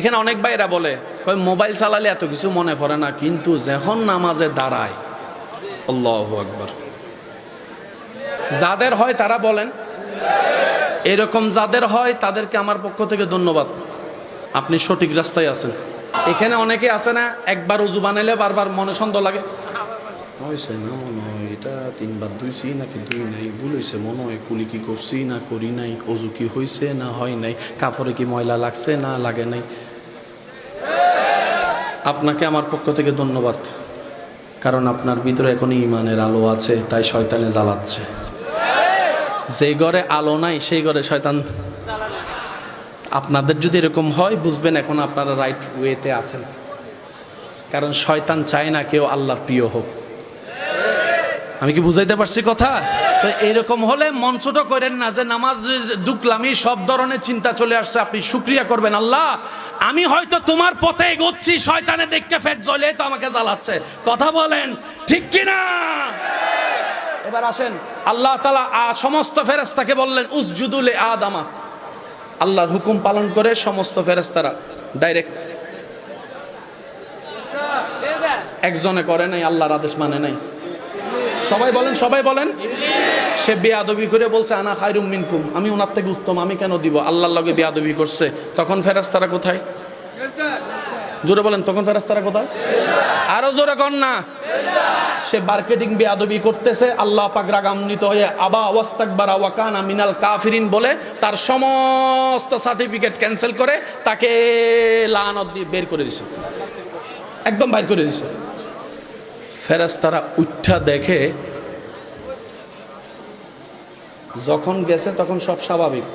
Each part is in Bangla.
এখানে অনেক ভাইরা বলে মোবাইল চালালে এত কিছু মনে পড়ে না, কিন্তু যখন নামাজে দাঁড়ায় আল্লাহু আকবার। যাদের হয় তারা বলেন, এরকম যাদের হয় তাদেরকে আমার পক্ষ থেকে ধন্যবাদ, আপনি সঠিক রাস্তায় আছেন। এখানে অনেকে আছে না, একবার উজু বানাইলে বারবার মনে সন্দেহ লাগে, হয়েছে না মনে হয় এটা তিনবার ধুইছি নাকি ধুই নাই, ভুল হয়েছে মনে হয়, কুলি কি করছি না করি নাই, অজু কি হয়েছে না হয় নাই, কাপড়ে কি ময়লা লাগছে না লাগে নাই। আপনাকে আমার পক্ষ থেকে ধন্যবাদ, কারণ আপনার ভিতরে এখনই ঈমানের আলো আছে, তাই শয়তানে জ্বালাচ্ছে। যে ঘরে আলো নাই সেই ঘরে শয়তান। আপনাদের যদি এরকম হয় বুঝবেন এখন আপনারা রাইট ওয়েতে আছেন, কারণ শয়তান চায় না কেউ আল্লাহর প্রিয় হোক। আমি কি বুঝাইতে পারছি কথা? তো এরকম হলে মন ছোট করেন না যে নামাজ ঢুকলামই সব ধরনের চিন্তা চলে আসছে। আপনি শুকরিয়া করবেন, আল্লাহ আমি হয়তো তোমার পথে এগোচ্ছি, শয়তানে দেখতে ফেট জ্বলে তো আমাকে জ্বালাচ্ছে। কথা বলেন ঠিক কিনা? এবার আসেন, আল্লাহ তাআলা সমস্ত ফেরেশতাকে বললেন উসজুদু লি আদামা। আল্লাহর হুকুম পালন করে সমস্ত ফেরেশতারা ডাইরেক্ট, একজনে করে নাই, আল্লাহর আদেশ মানে নাই। সবাই বলেন, সবাই বলেন। সে বেয়াদবি করে বলছে আনা খায়রুম মিনকুম, আমি ওনার থেকে উত্তম, আমি কেন দিব? আল্লাহর লগে বেয়াদবি করছে। তখন ফেরেশতারা কোথায়? জোরে বলেন, তখন ফেরেশতারা কোথায়? আরো জোরে কর না। সে মার্কেটিং বেয়াদবি করতেছে, আল্লাহ পাক রাগান্বিত হয়ে আবা ওয়াস্তাকবারা ওয়া কানা মিনাল কাফিরিন বলে তার সমস্ত সার্টিফিকেট ক্যান্সেল করে তাকে লানত দিয়ে বের করে দিছে, একদম বাইর করে দিছে। ফেরেশতারা উঠা দেখে যখন গেছে তখন সব স্বাভাবিক,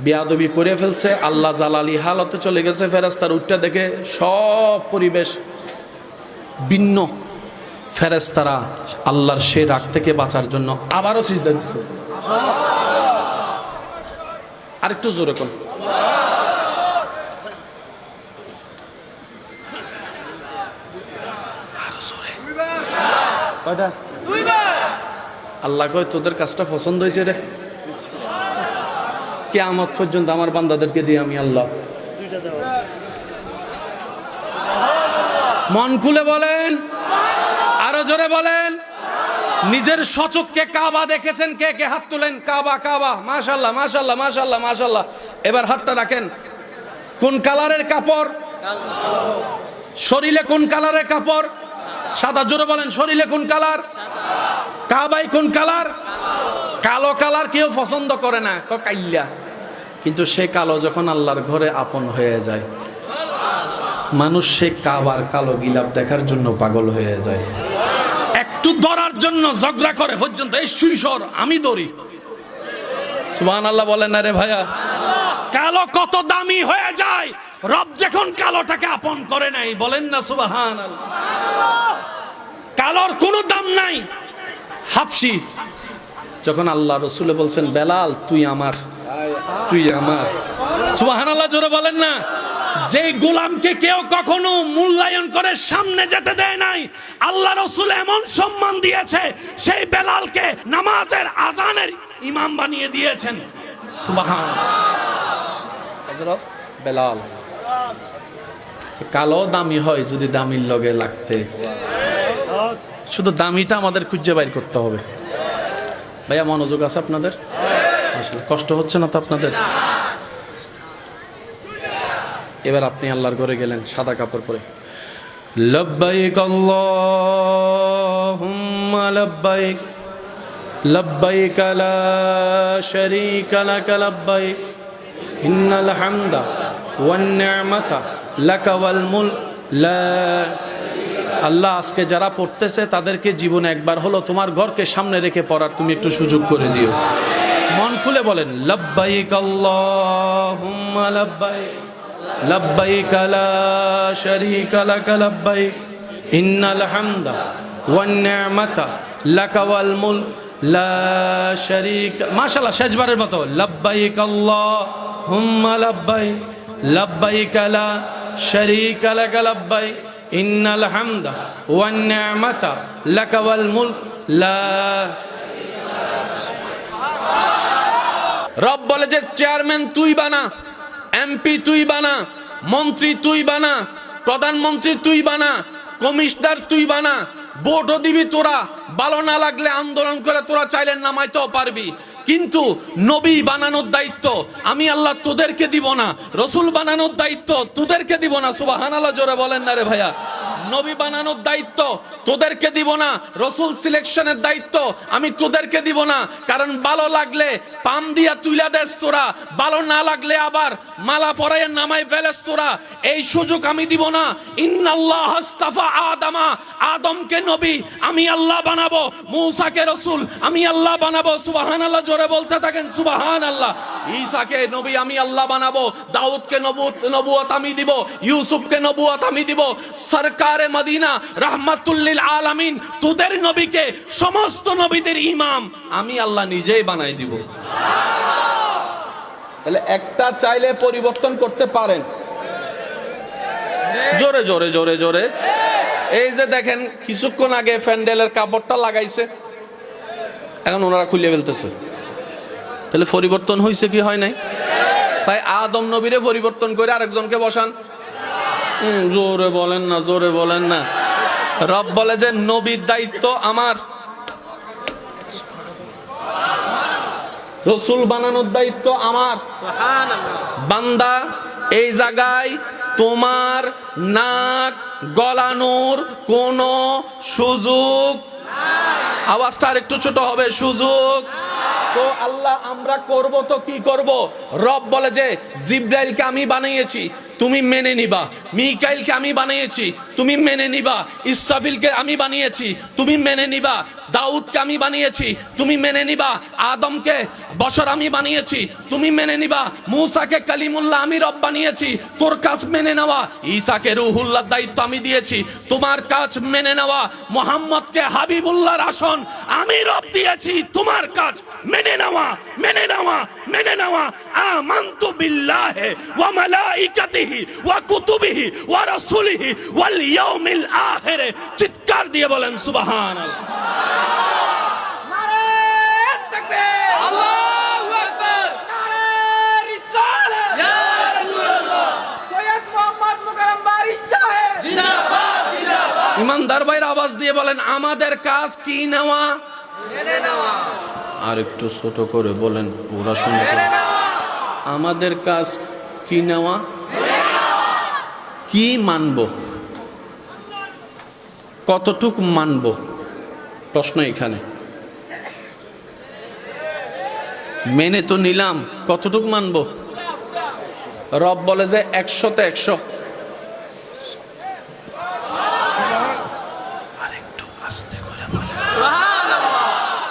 বেয়াদবি করে ফেলছে, আল্লাহ জালালি হালতে চলে গেছে। ফেরেশতারা উঠা দেখে সব পরিবেশ ভিন্ন। ফেরেশতারা আল্লাহর সেই রাগ থেকে বাঁচার জন্য আবারও সিজদা দিচ্ছে। আরেকটু জোরে কোন আল্লাহ কয় তোদের কাজটা পছন্দ হয়েছে রে, কিয়ামত পর্যন্ত আমার বান্দাদেরকে দিয়ে আমি আল্লাহ। মন খুলে বলেন, আরো জোরে বলেন। নিজের সচক্ষে কাবা দেখেছেন কে কে? হাত তুলেন। কাবা, কাবা, মাশাআল্লাহ মাশাআল্লাহ মাশাআল্লাহ মাশাআল্লাহ। এবার হাতটা রাখেন। কোন কালারের কাপড়? শরীরে কোন কালারের কাপড়? সাদা। জোরে বলেন, শরীরে কোন কালার? কাবায় কোন কালার? কালো কালার কেউ পছন্দ করে না, কাইল্লা। কিন্তু সে কালো যখন আল্লাহর ঘরে আপন হয়ে যায়, মানুষ সে কাবার কালো গিলাপ দেখার জন্য পাগল হয়ে যায়। একটু ধরার জন্য ঝগড়া করে পর্যন্ত, এই সুইসর আমি ধরি। সুবহানাল্লাহ বলেন না রে ভাইয়া? কালো কত দামি হয়ে যায় রব যখন কালোটাকে আপন করে নাই, বলেন না সুবহানাল্লাহ। কালোর কোনো দাম নাই। হাফসি যখন আল্লাহ রসুল বলছেন বেলাল তুই আমার, তুই আমার, সুবহানাল্লাহ জোরে বলেন না। যে গোলামকে কেউ কখনো মূল্যায়ন করে সামনে যেতে দেয় নাই, আল্লাহ রসুল এমন সম্মান দিয়েছে, সেই বেলালকে নামাজের আজানের ইমাম বানিয়ে দিয়েছেন। সুবহানাল্লাহ। বেলাল কালো দামি হয় যদি দামির লগে লাগতে, শুধু দামিটা আমাদের খুঁজে বাইর করতে হবে। ভাইয়া মনোযোগ আছে আপনাদের? আসলে কষ্ট হচ্ছে না তো আপনাদের? এবার আপনি আল্লাহর ঘরে গেলেন সাদা কাপড় পরে, লব্বাইক আল্লাহুম্মা লব্বাইক লব্বাইক লা শারীকা লাক লব্বাইক ইন্নাল হামদা ওয়ান নি'মাতা লাকা ওয়াল মুলক লা। আল্লাহ আজকে যারা পড়তেছে তাদেরকে জীবনে একবার হলো তোমার ঘরকে সামনে রেখে পড়ার তুমি একটু সুযোগ করে দিও। মন খুলে বলেন লব্বাইক আল্লাহুম্মা লব্বাইক লব্বাইক লা শারীকা লাক লব্বাইক ইন্নাল হামদা ওয়ান নি'মাতা লাকা ওয়াল মুলক লা শারীকা। মাশাআল্লাহ, শেষবারের মতো লব্বাইক আল্লাহুম্মা লব্বাইক লব্বাইক লা শারীকা লাক লব্বাইক ইন্নাল হামদা ওয়ান নি'মাতা লাকা ওয়াল মুলক লা। রব বলে যে চেয়ারম্যান তুই বানা, এমপি তুই বানা, মন্ত্রী তুই বানা, প্রধানমন্ত্রী তুই বানা, কমিশনার তুই বানা, ভোটও দিবি তোরা, ভালো না লাগলে আন্দোলন করে তোরা চাইলে নামাইতেও পারবি, কিন্তু নবী বানানোর দায়িত্ব আমি আল্লাহ তোদেরকে দিব না, রসুল বানানোর দায়িত্ব তোদেরকে দিব না। সুবহানাল্লাহ জোরে বলেন না রে ভাইয়া। নবী বানানোর দায়িত্ব তোদেরকে দিব না, রসুল সিলেকশনের দায়িত্ব আমি তোদেরকে দিব না। কারণ ভালো লাগলে পাম দিয়া তুইলা দেস তোরা, ভালো না লাগলে আবার মালা পরাইয়া নামাই ফেলেস তোরা, এই সুযোগ আমি দিব না। ইন্নাল্লাহ আস্তাফা আদামা, আদমকে নবী আমি আল্লাহ বানাবো, মূসাকে রসুল আমি আল্লাহ বানাবো। সুবহানাল্লাহ জোরে বলতে থাকেন সুবহানাল্লাহ। ঈসাকে নবী আমি আল্লাহ বানাবো, দাউদকে নবুয়ত আমি দিব, ইউসুফকে নবুয়ত আমি দিব, সরকারে মদিনা রাহমাতুল লিল আলামিন তোদের নবীকে সমস্ত নবীদের ইমাম আমি আল্লাহ নিজেই বানাই দিব। তাহলে একটা চাইলে পরিবর্তন করতে পারেন। জোরে জোরে জোরে জোরে। এই যে দেখেন কিছুক্ষণ আগে প্যান্ডেলের কাপড়টা লাগাইছে, এখন ওনারা খুলে ফেলতেছে, তাহলে পরিবর্তন হয়েছে কি হয় নাই? তাই আদম নবীরে পরিবর্তন করে আরেকজনকে বসান। জোরে বলেন না, জোরে বলেন না। রব বলে যে নবীর দায়িত্ব আমার, রসুল বানানোর দায়িত্ব আমার। বান্দা এই জায়গায় তোমার নাক গলানোর কোনো সুযোগ, আওয়াজটা আর একটু ছোট হবে, সুযোগ তো আল্লাহ আমরা করব তো কি করব? রব বলে যে জিব্রাইলকে আমি বানিয়েছি তুমি মেনে নিবা, মিকাইলকে আমি বানিয়েছি তুমি মেনে নিবা, ইসরাফিলকে আমি বানিয়েছি তুমি মেনে নিবা, দাউদকে আমি বানিয়েছি তুমি মেনে নিবা, আদমকে বশর আমি বানিয়েছি তুমি মেনে নিবা, মূসাকে কালিমুল্লাহ আমি রব বানিয়েছি তোর কাজ মেনে নেওয়া, ঈসাকে রুহুল্লাহর দায়িত্ব আমি দিয়েছি তোমার কাজ মেনে নেওয়া, মুহাম্মদকে হাবিবুল্লাহর আসন আমি রব দিয়েছি তোমার কাজ মেনে নেওয়া, মেনে নেওয়া, মেনে নেওয়া। আমানতু বিল্লাহি ওয়া মালাইকাতিহি ওয়া কুতুবিহি ওয়া রাসূলিহি ওয়াল ইয়াউমিল আখির। চিৎকার দিয়ে বলেন সুবহানাল্লাহ। নারে তাকবীর, আল্লাহু আকবার, নারে রিসালাত, ইয়া রাসূলুল্লাহ, সৈয়দ মুহাম্মদ মুকাররম বারিশ সাহেব জিন্দাবাদ, জিন্দাবাদ। ইমানদার ভাইয়ের আওয়াজ দিয়ে বলেন আমাদের কাজ কি নেওয়া, মেনে নেওয়া। আর একটু ছোট করে বলেন ওরা শুনবে। আমাদের কাজ কি নেওয়া, কি মানব, কতটুক মানব, প্রশ্ন এখানে। মেনে তো নিলাম, কতটুক মানব? রব বলে যে 100-তে 100।